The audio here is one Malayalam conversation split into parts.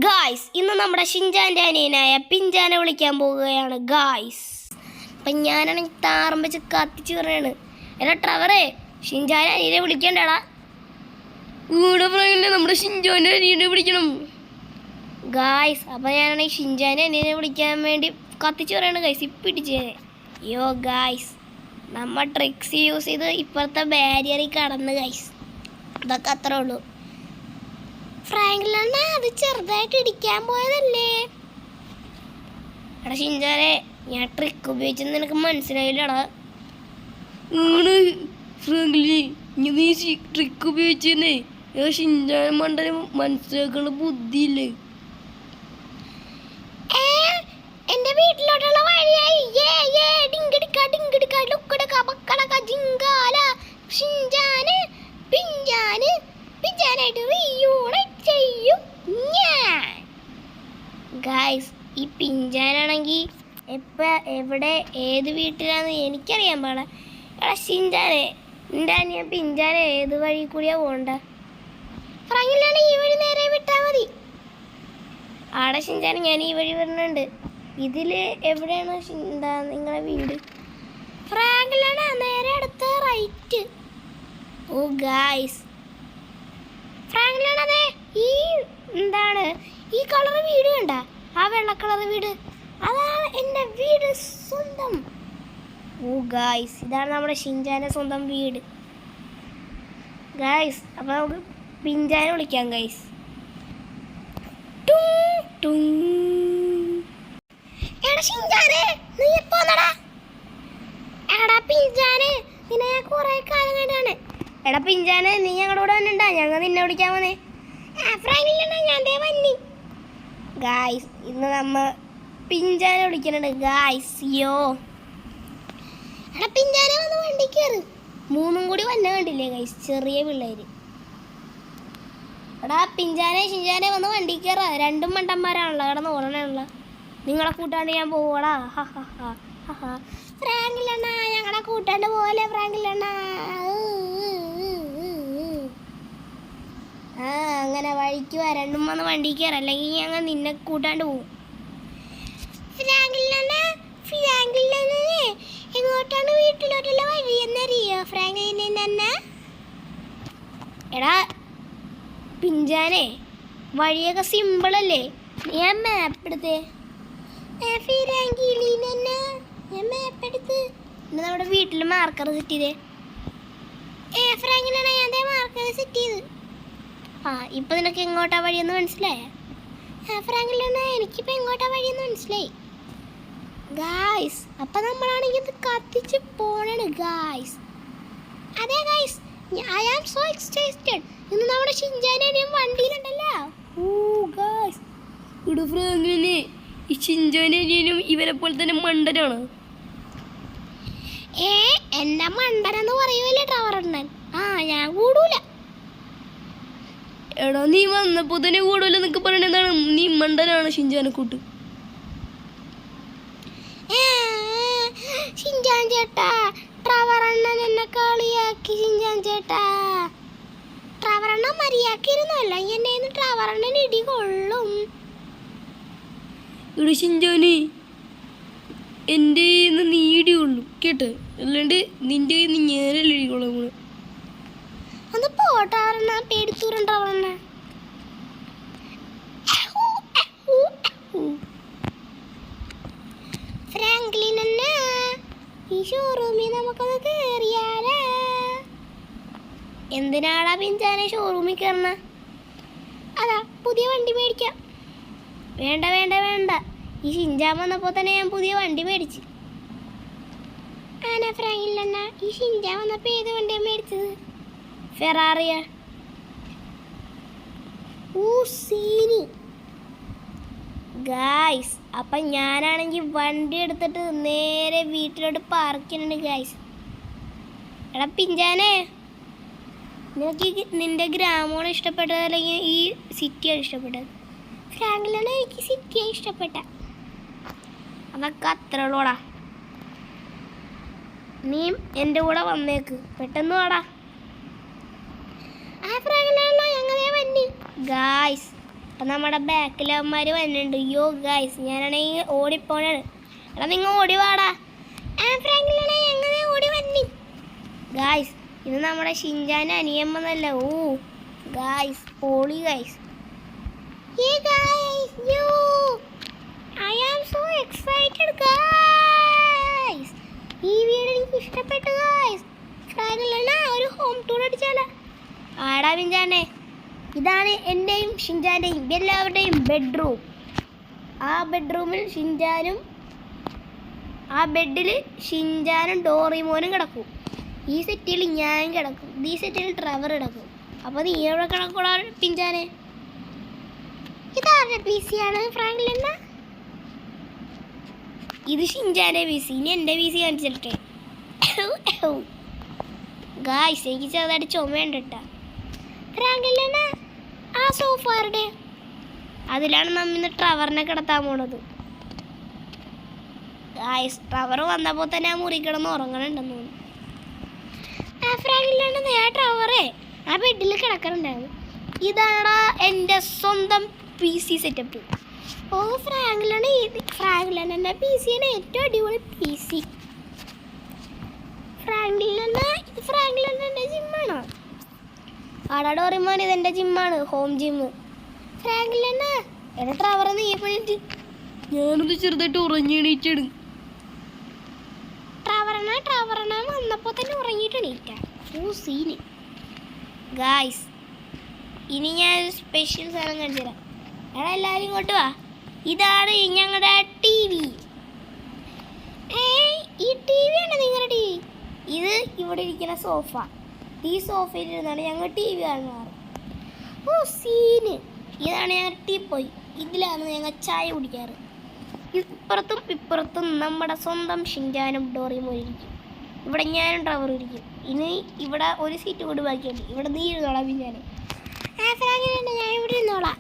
ഗായ്സ് ഇന്ന് നമ്മുടെ ഷിൻജാൻ്റെ അനിയനായ പിഞ്ചാനെ വിളിക്കാൻ പോവുകയാണ് ഗായ്സ്. അപ്പം ഞാനാണെങ്കിൽ താറം വെച്ച് കത്തിച്ച് പറയാണ്, എടാ ട്രവറേ ഷിൻജാൻ്റെ അനിയനെ വിളിക്കണ്ടടാ. ഇവിടെ പറയില്ലേ നമ്മുടെ ഷിൻജാൻ്റെ അനിയനെ വിളിക്കണം ഗായ്സ്. അപ്പം ഞാനാണെങ്കിൽ ഷിൻജാൻ്റെ അനിയനെ വിളിക്കാൻ വേണ്ടി കത്തിച്ച് പറയാണ് ഗായ്സ്. ഇപ്പിടിച്ചേ അയ്യോ ഗായ്സ്, നമ്മൾ ട്രിക്സ് യൂസ് ചെയ്ത് ഇപ്പോഴത്തെ ബാരിയറിൽ കടന്ന് ഗായ്സ്. അതൊക്കെ അത്രേ ഉള്ളൂ. ഫ്രാങ്കിലണ്ണ അത് ചെറുതായിട്ട് ഇടിക്കാൻ പോയതല്ലേ. എടാ ഷിൻജാനെ, ഞാൻ ട്രിക്ക് ഉപയോഗിച്ചെന്ന് നിനക്ക് മനസ്സിലായില്ലടാ. ഫ്രാങ്കിലി നീ ട്രിക്ക് ഉപയോഗിച്ചേ ഷിൻജാൻ മണ്ടന് മനസ്സിലാക്കുന്ന ബുദ്ധിയില്ലേ. എന്റെ വീട്ടിലോട്ടുള്ള വഴിയായി ഷിൻജാന് പിഞ്ചാന് പിഞ്ചാനായിട്ട് റീയൂണൈറ്റ് ചെയ്യും ഞാൻ. ഗായ്സ് ഈ പിഞ്ചാനാണെങ്കിൽ എപ്പോൾ എവിടെ ഏത് വീട്ടിലാന്ന് എനിക്കറിയാൻ പാടില്ല. എടാ ഷിൻജാനെ, എൻ്റെ അനിയൻ പിഞ്ചാനെ ഏത് വഴി കൂടിയാ പോകണ്ട? ഫ്രാങ്കിലാണ് ഈ വഴി നേരെ വിട്ടാൽ മതി. ആടെ ഷിൻജാനെ ഞാൻ ഈ വഴി വരുന്നുണ്ട്. ഇതിൽ എവിടെയാണ് എന്താ നിങ്ങളെ വീട്? ഫ്രാങ്കിലാണ് നേരെ അടുത്ത റൈറ്റ്. ഓ ഗായ്സ്, ഫ്രാങ്കിലാണതേ ഈ എന്താണ് ഈ കളർ വീട് കണ്ട, ആ വെള്ള കളർ വീട്, അതാണ് എൻ്റെ വീട് സ്വന്തം. ഓ ഗായ്സ്, ഇതാണ് നമ്മുടെ ഷിൻജാൻ്റെ സ്വന്തം വീട് ഗായ്സ്. അപ്പോൾ നമുക്ക് പിഞ്ചാനെ വിളിക്കാം ഗായ്സ്. എടാ ഷിൻജാനെ, നീ എപ്പോ വന്നടാ? എടാ പിഞ്ചാനെ, നിന്നെ ഞാൻ കുറേ കാലം കണ്ടാണ്. എടാ പിഞ്ചാനെ, നീ ഞങ്ങളുടെ കൂടെ വന്നിട്ടാ, ഞങ്ങൾ നിന്നെ വിളിക്കാൻ വന്നേ. ഞാൻ വന്നി ഗായ്സ്. ഇന്ന് നമ്മ പിഞ്ചാനെ വിളിക്കുന്നുണ്ട് ഗായ്സ്. യോ എടാ പിഞ്ചാനെ വന്ന് വണ്ടി കയറ്. മൂന്നും കൂടി വന്ന കണ്ടില്ലേ ഗായ്സ്, ചെറിയ പിള്ളേര്. എടാ പിഞ്ചാനെ ഷിൻജാനെ വന്ന് വണ്ടി കയറ. രണ്ടും മണ്ടന്മാരാണല്ലോ കിടന്ന് ഓടണുള്ള. നിങ്ങളെ കൂട്ടാണ്ട് ഞാൻ പോവാടാ. ഫ്രാങ്കിലണ്ണ ഞങ്ങളെ കൂട്ടാണ്ട് പോലെ ഫ്രാങ്കിലണ്ണ. അങ്ങനെ വഴിക്ക് രണ്ടും വന്ന് വണ്ടി കയറ, അല്ലെങ്കിൽ ഞങ്ങൾ നിന്നെ കൂട്ടാണ്ട് പോവും. എങ്ങോട്ടാണ് വീട്ടിലോട്ടുള്ള വഴി എന്നറിയോ ഫ്രാങ്കിലിനെ തന്നെ? എടാ പിഞ്ചാനെ, വഴിയൊക്കെ സിമ്പിളല്ലേ, ഞാൻ മാപ്പ് എടുത്തേ. ഞാൻ മാപ്പ് എടുത്ത് നമ്മുടെ വീട്ടിൽ മാർക്കർ സെറ്റ് ചെയ്തേ. ഫ്രാങ്കിലാണ് ഞാൻ മാർക്കർ സെറ്റ് ചെയ്ത്. ഇപ്പൊ നിനക്ക് എങ്ങോട്ടാ വഴിയെന്ന് മനസ്സിലായ? ഫ്രാങ്കിലാണ് എനിക്കിപ്പോൾ എങ്ങോട്ടാ വഴിയെന്ന് മനസ്സിലായി ഗായ്സ്. അപ്പം നമ്മളാണെങ്കിൽ ഇത് കത്തിച്ച് പോണാണ് ഗായ്സ്. അതെ guys, I am so excited. ഇന്ന് നമ്മുടെ ഷിൻജാനും വണ്ടിയിലുണ്ടല്ലോ. ഓ ഗായ്സ്, ഇവിടെ ഫ്രാങ്കിലിനെ ഈ ഷിൻജാനും ഇവരെ പോലെ തന്നെ മണ്ടനാണ്. എന്നെ മണ്ടനെന്ന് പറയൂല്ലേ ട്രവറണ്ണൻ? ഞാൻ കൂടൂല. എടാ നീ വന്നപ്പോ തന്നെ കൂടൂല എന്നൊക്കെ പറയണ എന്താണ്? നീ മണ്ടനാണ് ഷിൻജാനെ കൂട്ട്. ഷിൻജാൻ ചേട്ടാ, ട്രവറണ്ണൻ എന്നെ കളിയാക്കി. ഷിൻജാൻ ചേട്ടാ, ട്രവറണ്ണൻ മരിയാക്കിയിരുന്നല്ല, എന്നെ ട്രവറണ്ണൻ ഇടി കൊള്ളും. ഇവിടെ ഷിൻജാനെ, എൻ്റെ നീ ഇടി കൊള്ളും കേട്ടോ, അല്ലാണ്ട് നിന്റെ ഞാനല്ലേ ഇടി കൊള്ളാം. ഒന്ന് പോട്ടാറണ്ണ, പേടിത്തൂരണ്ടാവണ്ണ. ഫ്രാങ്ക്ലിൻ എന്നാ ഈ ഷോറൂമിൽ നമുക്കത് കയറിയാലേ? എന്തിനാടാ പിഞ്ചാനെ ഷോറൂമിൽ കയറണ? അതാ പുതിയ വണ്ടി മേടിക്കാം. വേണ്ട വേണ്ട വേണ്ട, ഈ ഷിൻജാൻ വന്നപ്പോൾ തന്നെ ഞാൻ പുതിയ വണ്ടി മേടിച്ചു. ആനാ ഫ്രാങ്കിലണ്ണ, ഈ ഷിൻജാൻ വന്നപ്പോൾ ഏത് വണ്ടിയാണ് മേടിച്ചത്? ഫെറാറിയ. ഗായ്സ്, അപ്പം ഞാനാണെങ്കിൽ വണ്ടി എടുത്തിട്ട് നേരെ വീട്ടിലോട്ട് പാർക്ക് ചെയ്യുന്നുണ്ട് ഗായ്സ്. എടാ പിഞ്ചാനെ, നിനക്ക് നിന്റെ ഗ്രാമമാണ് ഇഷ്ടപ്പെട്ടത് അല്ലെങ്കിൽ ഈ സിറ്റിയാണ് ഇഷ്ടപ്പെട്ടത്? ഫ്രാങ്കിലാണ് എനിക്ക് സിറ്റിയാണ് ഇഷ്ടപ്പെട്ട. അതൊക്കെ അത്ര ഉള്ളൂടാ. നീ എൻ്റെ കൂടെ വന്നേക്ക്, പെട്ടെന്ന് വാടാ. ഗായ്സ് അപ്പം നമ്മുടെ ബാക്കിലവന്മാർ വന്നിട്ടുണ്ട്. യോ ഗൈസ്, ഞാനാണെങ്കിൽ ഓടിപ്പോണാണ്. എടാ നിങ്ങൾ ഓടി വാടാ. എങ്ങനെ ഓടി വന്നി ഗൈസ്? ഇത് നമ്മുടെ ഷിൻചാൻ അനിയമ്മന്നല്ല. ഓ ഗൈസ്, പോളി guys. I am so excited guys. ഈ വീഡിയോ എനിക്ക് ഇഷ്ടപ്പെട്ടു ഗൈസ്. ഫ്രാങ്കിലല്ല ഒരു ഹോം ടൂർ അടിച്ചാലോ? ആടാ പിഞ്ചാനെ, ഇതാണ് എൻ്റെയും ഷിൻചാൻ്റെയും എല്ലാവരുടെയും ബെഡ്റൂം. ആ ബെഡ്റൂമിൽ ഷിൻചാനും, ആ ബെഡിൽ ഷിൻചാനും ഡോറിമോനും കിടക്കും. ഈ സെറ്റിൽ ഞാൻ കിടക്കും. ഈ സെറ്റിൽ ട്രവർ കിടക്കും. അപ്പോൾ നീ എവിടെ കിടക്കൂടാ പിഞ്ചാനെ? ഇതാരുടെ പി സി ആണ് ഫ്രാങ്കിലെന്ന? ഇത് ഷിൻചാൻ്റെ പി സി. ഇനി എൻ്റെ പി സി കാണിച്ചിട്ടെ ഗായ്സ്, എനിക്ക് ചെറുതായിട്ട് ചുമയുണ്ട് കേട്ടോ. ഫ്രാങ്കിലെന്ന ആ സോഫാറുടെ അതിലാണ് നമ്മിന്ന് ട്രവറിനെ കിടത്താൻ പോണത്. ഗായ്സ്, ട്രവർ വന്നപ്പോൾ തന്നെ ആ മുറി കിടന്ന് ഉറങ്ങണുണ്ടെന്ന് തോന്നുന്നു. ഫ്രാങ്കിലാണ് നേരെ ട്രവറേ ആ ബെഡിൽ കിടക്കണുണ്ടായിരുന്നു. ഇതാണ് എൻ്റെ സ്വന്തം പി സി സെറ്റപ്പ്. ഓ ഫ്രാങ്കിലാണ് ഫ്രാങ്കിലാണ് പി സിയാണ് ഏറ്റവും അടിപൊളി പി സി. ഫ്രാങ്കിലാണ് ജിമ്മാണോ? ആടാ ഡോറിമോൻ, ഇതെൻ്റെ ജിമ്മാണ്, ഹോം ജിമ്മ്. ഫ്രാങ്കിലാണ് എടാ ട്രവർ നീ എപ്പോഴേറ്റ്? ഞാനത് ചെറുതായിട്ട് ഉറങ്ങിയിടും. ട്രവറണ വന്നപ്പോൾ തന്നെ ഉറങ്ങിയിട്ട് എണീറ്റ. ഓ സീന് ഗായ്സ്. ഇനി ഞാൻ സ്പെഷ്യൽ സാധനം കാണിച്ചു തരാം. എടാ എല്ലാവരും ഇങ്ങോട്ട് വാ. ഇതാണ് ഞങ്ങളുടെ ടി വി. ഈ ടി വിയാണ് നിങ്ങളുടെ ടി വി. ഇത് ഇവിടെ ഇരിക്കുന്ന സോഫ. ഈ സോഫയിൽ ഇരുന്നാണ് ഞങ്ങൾ ടി വി കാണാറ്. ഓ സീന്. ഇതാണ് ഞങ്ങൾ ടീപ്പോയി. ഇതിലാണ് ഞങ്ങൾ ചായ കുടിക്കാറ്. ഇപ്പുറത്തും ഇപ്പുറത്തും നമ്മുടെ സ്വന്തം ഷിൻചാനും ഡോറിമോനും ഇരിക്കും. ഇവിടെ ഞാനും ട്രവറും ഇരിക്കും. ഇനി ഇവിടെ ഒരു സീറ്റ് കൂടി ബാക്കിയുണ്ട്. ഇവിടെ നീ ഇരുന്നോളാം പിഞ്ചാനെ. ഞാൻ ഇവിടെ ഇരുന്നോളാം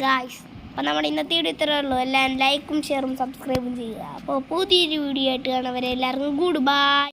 ഗായ്സ്. അപ്പോൾ നമ്മുടെ ഇന്നത്തെ വീഡിയോ ഇത്രയേ ഉള്ളൂ. എല്ലാം ലൈക്കും ഷെയറും സബ്സ്ക്രൈബും ചെയ്യുക. അപ്പോൾ പുതിയൊരു വീഡിയോ ആയിട്ട് കാണുന്നവരെ എല്ലാവർക്കും ഗുഡ് ബൈ.